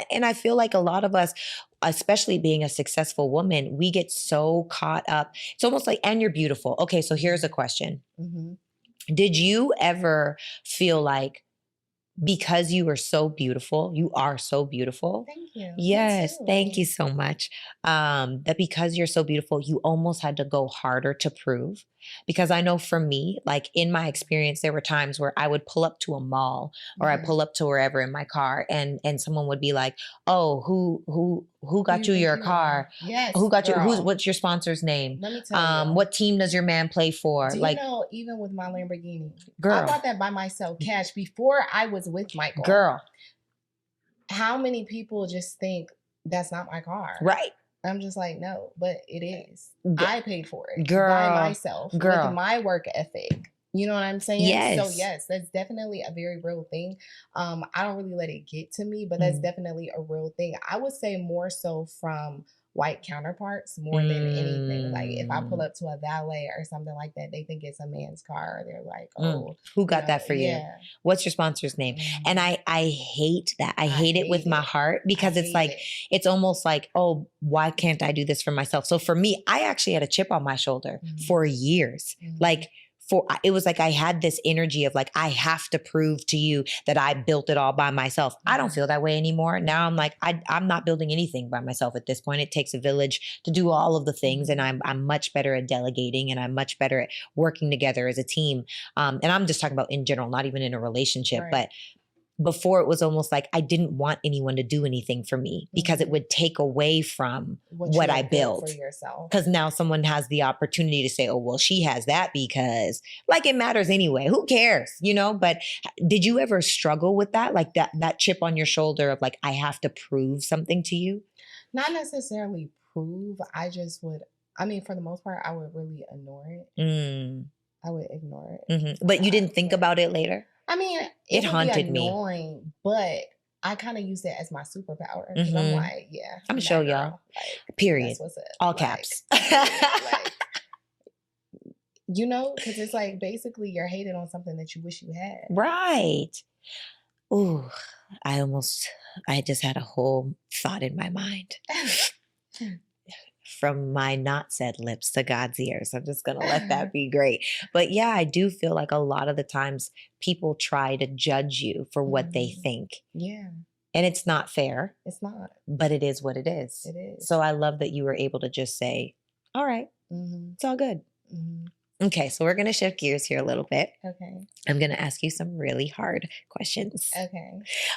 and I feel like a lot of us, especially being a successful woman, we get so caught up. It's almost like, and you're beautiful. Okay, so here's a question. Did you ever feel like, because you are so beautiful, you are so beautiful. Thank you. Yes, thank you so much. That because you're so beautiful, you almost had to go harder to prove. Because I know for me, like in my experience, there were times where I would pull up to a mall or I pull up to wherever in my car and someone would be like, oh, who got you your car? Yes. Who got you? What's your sponsor's name? Let me tell you. What team does your man play for? Do like, you know, even with my Lamborghini, girl, I bought that by myself, cash, before I was with Michael. Girl. How many people just think that's not my car? Right. I'm just like, no, but it is. I paid for it by myself with my work ethic. You know what I'm saying? Yes. So yes, that's definitely a very real thing. I don't really let it get to me, but that's definitely a real thing. I would say more so from white counterparts more than anything. Like if I pull up to a valet or something like that, they think it's a man's car. They're like, oh, who got that for you? What's your sponsor's name? And I hate that. I hate it with my heart because it's like, it's almost like, oh, why can't I do this for myself? So for me, I actually had a chip on my shoulder for years. Like, it was like I had this energy of like, I have to prove to you that I built it all by myself. I don't feel that way anymore. Now I'm like, I'm not building anything by myself at this point. It takes a village to do all of the things. And I'm much better at delegating and I'm much better at working together as a team. And I'm just talking about in general, not even in a relationship, but before it was almost like I didn't want anyone to do anything for me because it would take away from what I built for yourself. Because now someone has the opportunity to say, oh, well, she has that because like it matters anyway. Who cares? You know, but did you ever struggle with that? Like that chip on your shoulder of like, I have to prove something to you? Not necessarily prove. I just would, I mean, for the most part, I would really ignore it. I would ignore it. But you didn't think about it later? I mean, it haunted me, but I kind of use it as my superpower. Because I'm like, yeah. I'm gonna show y'all. Like, period. That's what's it. All caps. Like, you know, because it's like basically you're hating on something that you wish you had. Right. Ooh, I just had a whole thought in my mind. From my not said lips to God's ears. I'm just going to let that be great. But yeah, I do feel like a lot of the times people try to judge you for what they think. Yeah. And it's not fair. It's not. But it is what it is. It is. So I love that you were able to just say, all right, it's all good. Okay, so we're going to shift gears here a little bit. Okay. I'm going to ask you some really hard questions. Okay.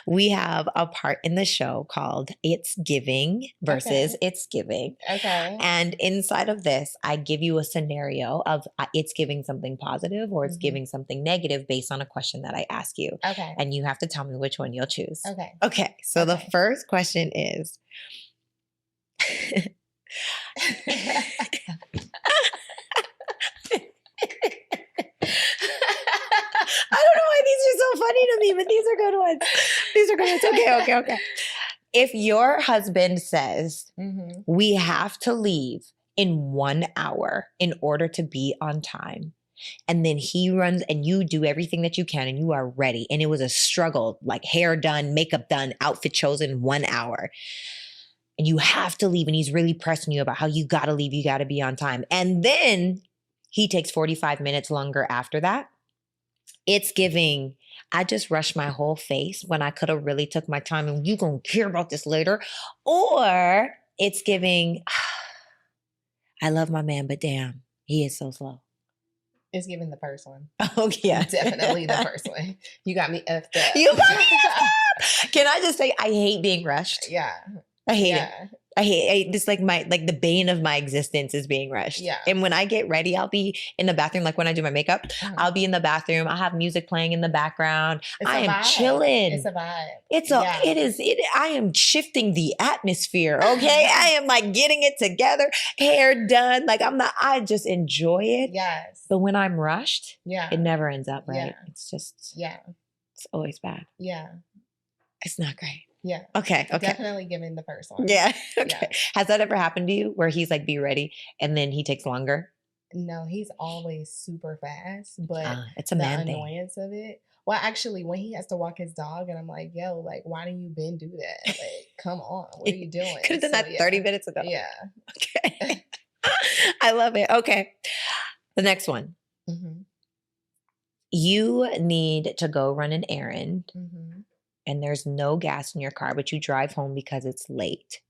We have a part in the show called It's Giving versus It's Giving. Okay. And inside of this, I give you a scenario of it's giving something positive or it's giving something negative based on a question that I ask you. Okay. And you have to tell me which one you'll choose. Okay. Okay, so the first question is... cigarettes. Okay. If your husband says, we have to leave in 1 hour in order to be on time, and then he runs and you do everything that you can and you are ready, and it was a struggle, like hair done, makeup done, outfit chosen, 1 hour, and you have to leave, and he's really pressing you about how you got to leave, you got to be on time, and then he takes 45 minutes longer after that, it's giving, I just rushed my whole face when I could have really took my time and you gonna hear about this later. Or it's giving, I love my man, but damn, he is so slow. It's giving the first one. Oh, yeah. Definitely the first one. You got me effed up. You got me effed up. Can I just say, I hate being rushed. Yeah. I hate it. I hate this, like the bane of my existence is being rushed. Yeah. And when I get ready, I'll be in the bathroom. Like when I do my makeup, I'll be in the bathroom. I'll have music playing in the background. I am chilling. It's a vibe. I am shifting the atmosphere. Okay. I am like getting it together, hair done. Like I just enjoy it. Yes. But when I'm rushed, it never ends up right. Yeah. It's just, it's always bad. Yeah. It's not great. Yeah. Okay. Definitely giving the first one. Yeah. Okay. Yeah. Has that ever happened to you where he's like, be ready, and then he takes longer? No, he's always super fast, but it's a man thing. The annoyance of it. Well, actually, when he has to walk his dog and I'm like, yo, like, why do you been do that? Like, come on. What are you doing? Could have done that 30 minutes ago. Yeah. Okay. I love it. Okay. The next one. You need to go run an errand. And there's no gas in your car, but you drive home because it's late.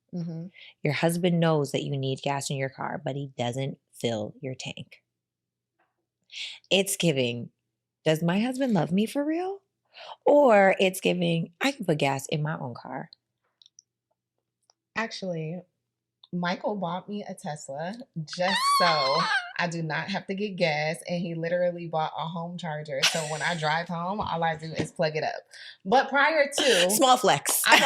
Your husband knows that you need gas in your car, but he doesn't fill your tank. It's giving, does my husband love me for real? Or it's giving, I can put gas in my own car. Actually, Michael bought me a Tesla just so I do not have to get gas, and he literally bought a home charger. So when I drive home, all I do is plug it up. But prior to small flex, I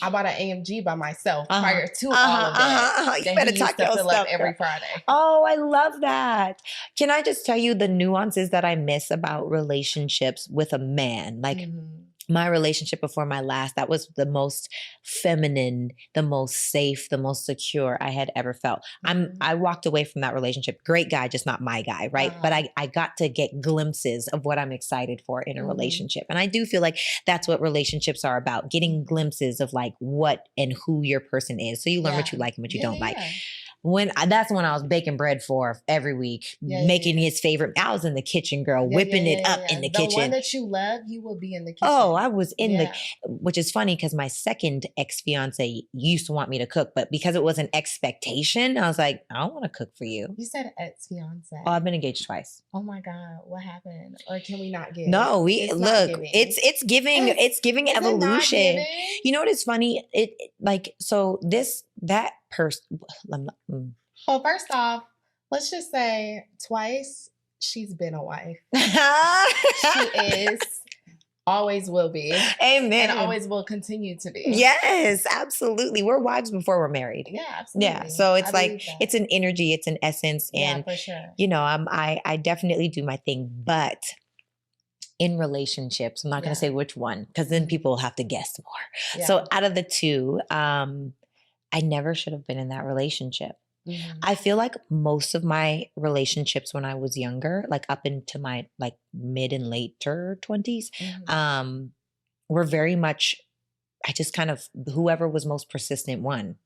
bought an AMG by myself prior to all of that. You better talk your stuff every Friday. Oh, I love that. Can I just tell you the nuances that I miss about relationships with a man? Like, my relationship before my last, that was the most feminine, the most safe, the most secure I had ever felt. I walked away from that relationship. Great guy, just not my guy, right? But I got to get glimpses of what I'm excited for in a relationship. And I do feel like that's what relationships are about, getting glimpses of like what and who your person is. So you learn what you like and what you don't like. That's when I was baking bread for every week, making his favorite. I was in the kitchen, girl, whipping it up in the kitchen. The one that you love, you will be in the kitchen. Oh, I was in which is funny because my second ex-fiance used to want me to cook, but because it was an expectation, I was like, I don't want to cook for you. You said ex-fiance. Oh, I've been engaged twice. Oh my God, what happened? Or can we not give? No, it's giving evolution. You know what is funny? That person. Well, first off, let's just say twice she's been a wife. She is, always will be. Amen. And always will continue to be. Yes, absolutely. We're wives before we're married. Yeah, absolutely. Yeah. So it's it's an energy, it's an essence. And, for sure. I definitely do my thing, but in relationships, I'm not going to say which one, because then people will have to guess more. Yeah. So out of the two, I never should have been in that relationship. I feel like most of my relationships when I was younger, like up into my like mid and later 20s, were very much, I just kind of, whoever was most persistent won.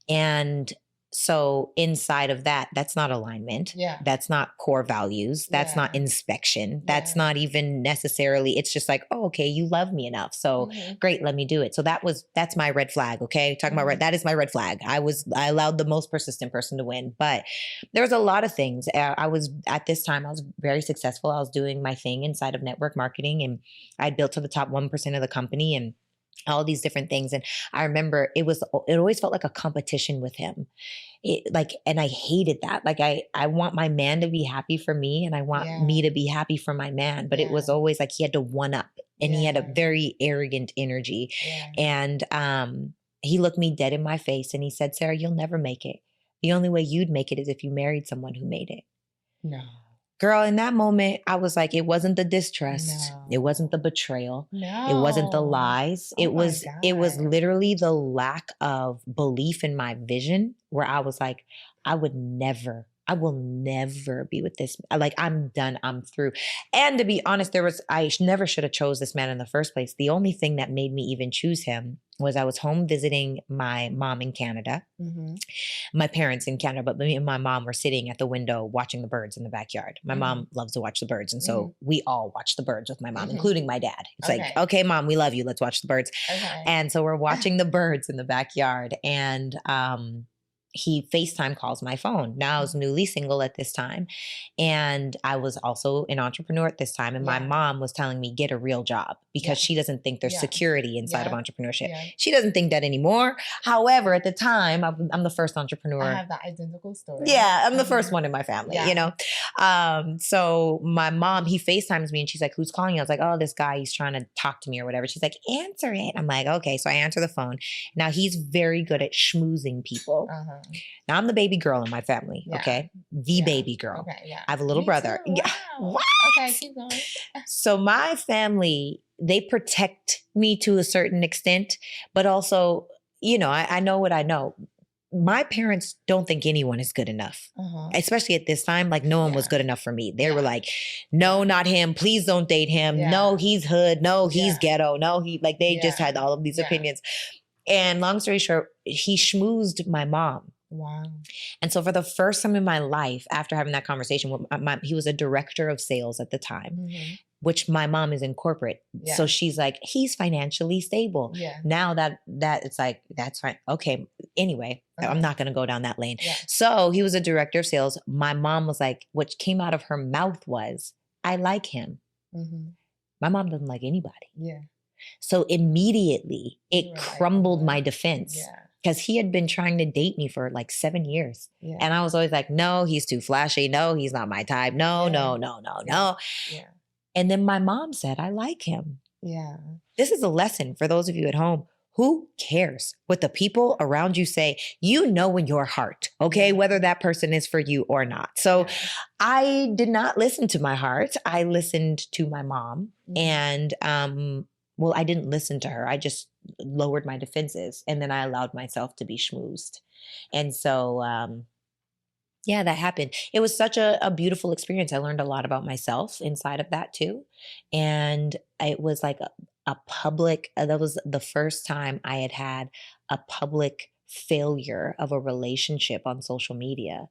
And so inside of that, that's not alignment. Yeah. That's not core values. That's not inspection. That's not even necessarily, it's just like, oh, okay, you love me enough. So great, let me do it. So that's my red flag. Okay. Talking about that is my red flag. I allowed the most persistent person to win, but there was a lot of things. At this time, I was very successful. I was doing my thing inside of network marketing, and I built to the top 1% of the company and all these different things. And I remember it always felt like a competition with him. And I hated that. Like I want my man to be happy for me, and I want me to be happy for my man. But it was always like he had to one up, and he had a very arrogant energy. And he looked me dead in my face and he said, Sarah, you'll never make it. The only way you'd make it is if you married someone who made it. No. girl, in that moment, I was like, it wasn't the distrust. No. It wasn't the betrayal. No. It wasn't the lies. Oh it was God. literally the lack of belief in my vision, where I was like, I will never be with this. Like, I'm done. I'm through. And to be honest, I never should have chose this man in the first place. The only thing that made me even choose him was I was home visiting my mom in Canada, my parents in Canada, but me and my mom were sitting at the window watching the birds in the backyard. My mom loves to watch the birds. And so we all watch the birds with my mom, including my dad. It's like, okay, Mom, we love you. Let's watch the birds. And so we're watching the birds in the backyard, and he FaceTime calls my phone. Now I was newly single at this time. And I was also an entrepreneur at this time. And my mom was telling me, get a real job, because she doesn't think there's security inside of entrepreneurship. She doesn't think that anymore. However, at the time, I'm the first entrepreneur. I have the identical story. Yeah, I'm the first one in my family, you know? So my mom, he FaceTimes me and she's like, who's calling you? I was like, oh, this guy, he's trying to talk to me or whatever. She's like, answer it. I'm like, okay. So I answer the phone. Now he's very good at schmoozing people. Now I'm the baby girl in my family, okay? The baby girl. Okay, I have a little brother. Wow. Yeah. What? Okay, keep going. So my family, they protect me to a certain extent, but also, you know, I know what I know. My parents don't think anyone is good enough, especially at this time. Like, no one was good enough for me. They were like, no, not him. Please don't date him. No, he's hood. No, he's ghetto. No, they just had all of these opinions. And long story short, he schmoozed my mom. Wow. And so for the first time in my life, after having that conversation with he was a director of sales at the time, which my mom is in corporate. So she's like, he's financially stable. Now that it's like, that's fine. Okay. Anyway, I'm not going to go down that lane. So he was a director of sales. My mom was like, what came out of her mouth was, I like him. My mom doesn't like anybody. So immediately it crumbled my defense. Because he had been trying to date me for like 7 years. And I was always like, no, he's too flashy. No, he's not my type. No. And then my mom said, I like him. This is a lesson for those of you at home. Who cares what the people around you say? You know in your heart, okay, whether that person is for you or not. So I did not listen to my heart. I listened to my mom. And well, I didn't listen to her. I just lowered my defenses, and then I allowed myself to be schmoozed. And so, that happened. It was such a beautiful experience. I learned a lot about myself inside of that too. And it was like a public, that was the first time I had a public failure of a relationship on social media.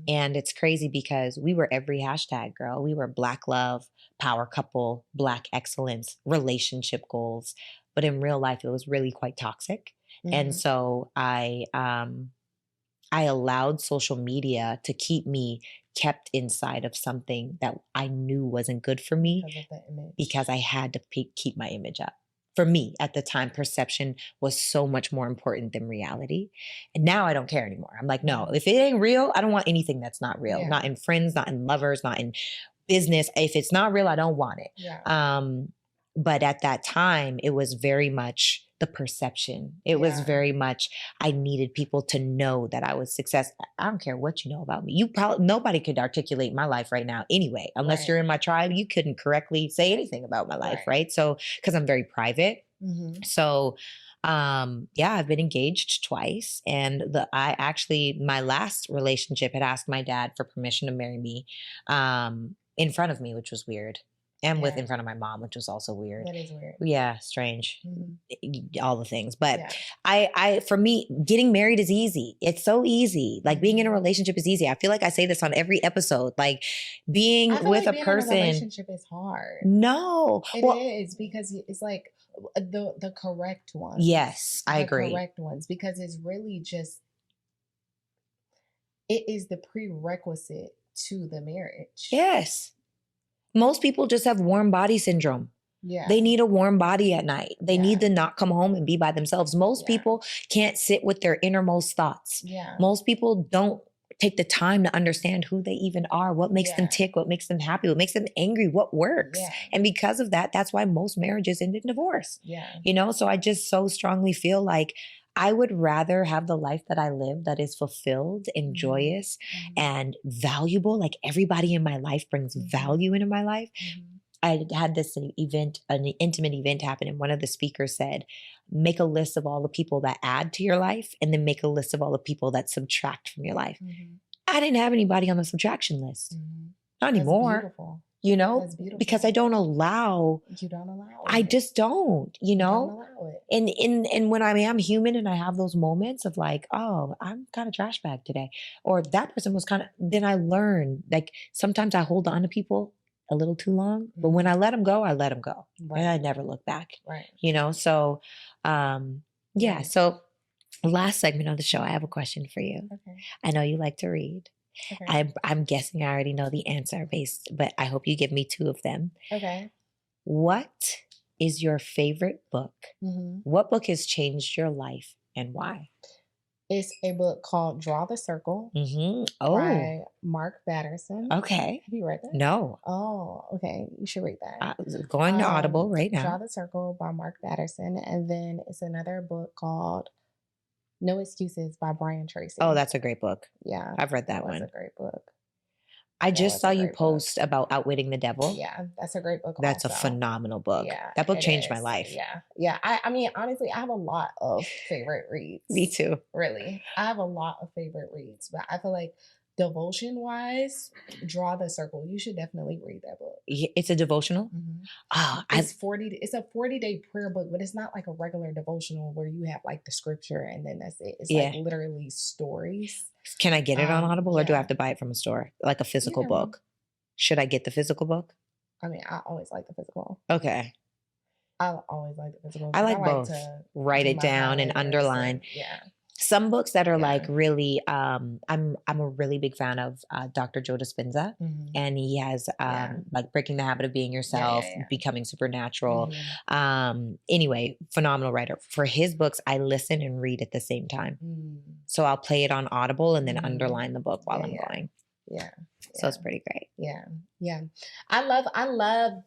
And it's crazy because we were every hashtag, girl. We were Black love, power couple, Black excellence, relationship goals. But in real life, it was really quite toxic. And so I allowed social media to keep me kept inside of something that I knew wasn't good for me, because I had to keep my image up. For me at the time, perception was so much more important than reality. And now I don't care anymore. I'm like, no, if it ain't real, I don't want anything that's not real. Not in friends, not in lovers, not in business. If it's not real, I don't want it. But at that time, it was very much the perception. It was very much, I needed people to know that I was success. I don't care what you know about me. Nobody could articulate my life right now anyway, unless you're in my tribe. You couldn't correctly say anything about my life, right? So, because I'm very private. So, I've been engaged twice. And my last relationship had asked my dad for permission to marry me in front of me, which was weird. And in front of my mom, which was also weird. That is weird. Yeah, strange. All the things. But for me, getting married is easy. It's so easy. Like, being in a relationship is easy. I feel like I say this on every episode. Like, being with a person. In a relationship is hard. No. It is, because it's like the correct ones. Yes, I agree. The correct ones, because it's really just, it is the prerequisite to the marriage. Yes. Most people just have warm body syndrome. They need a warm body at night. They need to not come home and be by themselves. Most people can't sit with their innermost thoughts. Most people don't take the time to understand who they even are, what makes them tick, what makes them happy, what makes them angry, what works. And because of that, that's why most marriages end in divorce. You know, so I just so strongly feel like I would rather have the life that I live that is fulfilled and joyous and valuable. Like everybody in my life brings value into my life. I had this event, an intimate event happen, and one of the speakers said, make a list of all the people that add to your life and then make a list of all the people that subtract from your life. I didn't have anybody on the subtraction list. Not anymore. That's beautiful. You know, That's beautiful. because I don't allow. You don't allow it. I just don't, you know? You don't allow it. And when I am human and I have those moments of like, oh, I'm kind of trash bag today. Or that person was kind of, then I learn, like sometimes I hold on to people a little too long, but when I let them go, I let them go. Right. And I never look back. Right. You know, so yeah. So last segment of the show, I have a question for you. Okay. I know you like to read. Okay. I'm guessing I already know the answer but I hope you give me 2 of them. Okay. What is your favorite book? What book has changed your life and why? It's a book called Draw the Circle by Mark Batterson. Okay. Have you read that? No. Oh, okay. You should read that. Going to Audible right now. Draw the Circle by Mark Batterson. And then it's another book called No Excuses by Brian Tracy. Oh, that's a great book. Yeah. I've read that one. That's a great book. I just saw you post about Outwitting the Devil. Yeah, that's a great book. That's also a phenomenal book. Yeah, that book changed my life. Yeah. Yeah. I mean, honestly, I have a lot of favorite reads. Me too. Really. I have a lot of favorite reads, but I feel like devotion wise, Draw the Circle. You should definitely read that book. It's a devotional? Oh, it's a 40-day prayer book, but it's not like a regular devotional where you have like the scripture and then that's it. It's like literally stories. Can I get it on Audible or do I have to buy it from a store? Like a physical book? Should I get the physical book? I mean, I always like the physical. Okay. I always like the physical. I like both. Write it down and underline. Yeah. Some books that are like really, I'm a really big fan of Dr. Joe Dispenza, and he has like Breaking the Habit of Being Yourself, Becoming Supernatural. Anyway, phenomenal writer. For his books, I listen and read at the same time. So I'll play it on Audible and then underline the book while I'm going. Yeah. So it's pretty great. Yeah. Yeah. I love.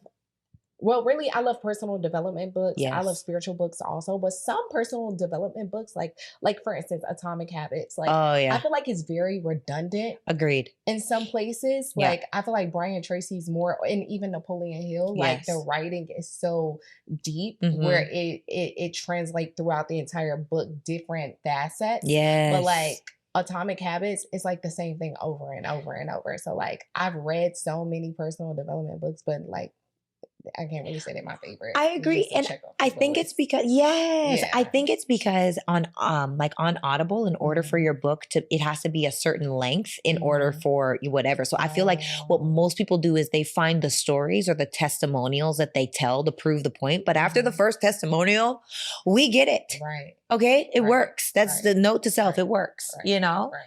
Well, really, I love personal development books. Yes. I love spiritual books also, but some personal development books, like for instance, Atomic Habits, like I feel like it's very redundant. Agreed. In some places, like I feel like Brian Tracy's more, and even Napoleon Hill, like the writing is so deep where it translates throughout the entire book, different facets. Yes. But like Atomic Habits, it's like the same thing over and over and over. So like I've read so many personal development books, but like I can't really say they're my favorite. I agree. And I think it's because, I think it's because on Audible, in order for your book it has to be a certain length in order for whatever. So I feel like what most people do is they find the stories or the testimonials that they tell to prove the point. But after the first testimonial, we get it. Right. Okay. It works. That's the note to self. It works, you know? Right.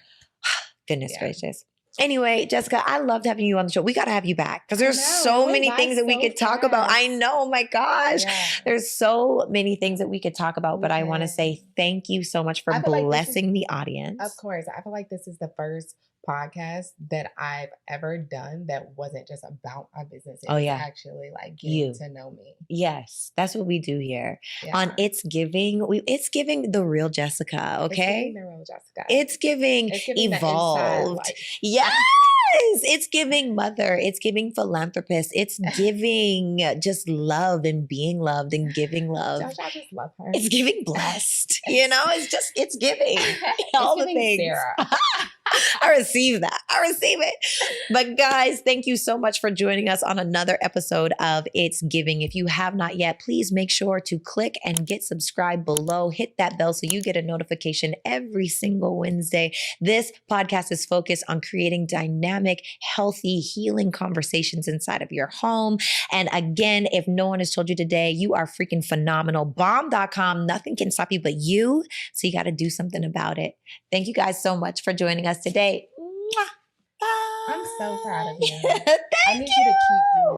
Goodness gracious. Anyway, Jessica, I loved having you on the show. We got to have you back because there's so many things that we could talk about. I know, oh my gosh. Yeah. There's so many things that we could talk about, but I want to say thank you so much for blessing the audience. Of course. I feel like this is the first podcast that I've ever done that wasn't just about my business. It was actually like getting to know me. Yes. That's what we do here. On It's Giving the real Jessica, okay? It's giving the real Jessica. It's giving evolved. Yes. It's giving mother. It's giving philanthropist. It's giving just love and being loved and giving love. I just love her. It's giving blessed. It's giving all the things. Sarah. I receive that. I receive it. But guys, thank you so much for joining us on another episode of It's Giving. If you have not yet, please make sure to click and get subscribed below. Hit that bell so you get a notification every single Wednesday. This podcast is focused on creating dynamic, healthy, healing conversations inside of your home. And again, if no one has told you today, you are freaking phenomenal. Bomb.com. Nothing can stop you but you. So you got to do something about it. Thank you guys so much for joining us today. I'm so proud of you. I need you to keep doing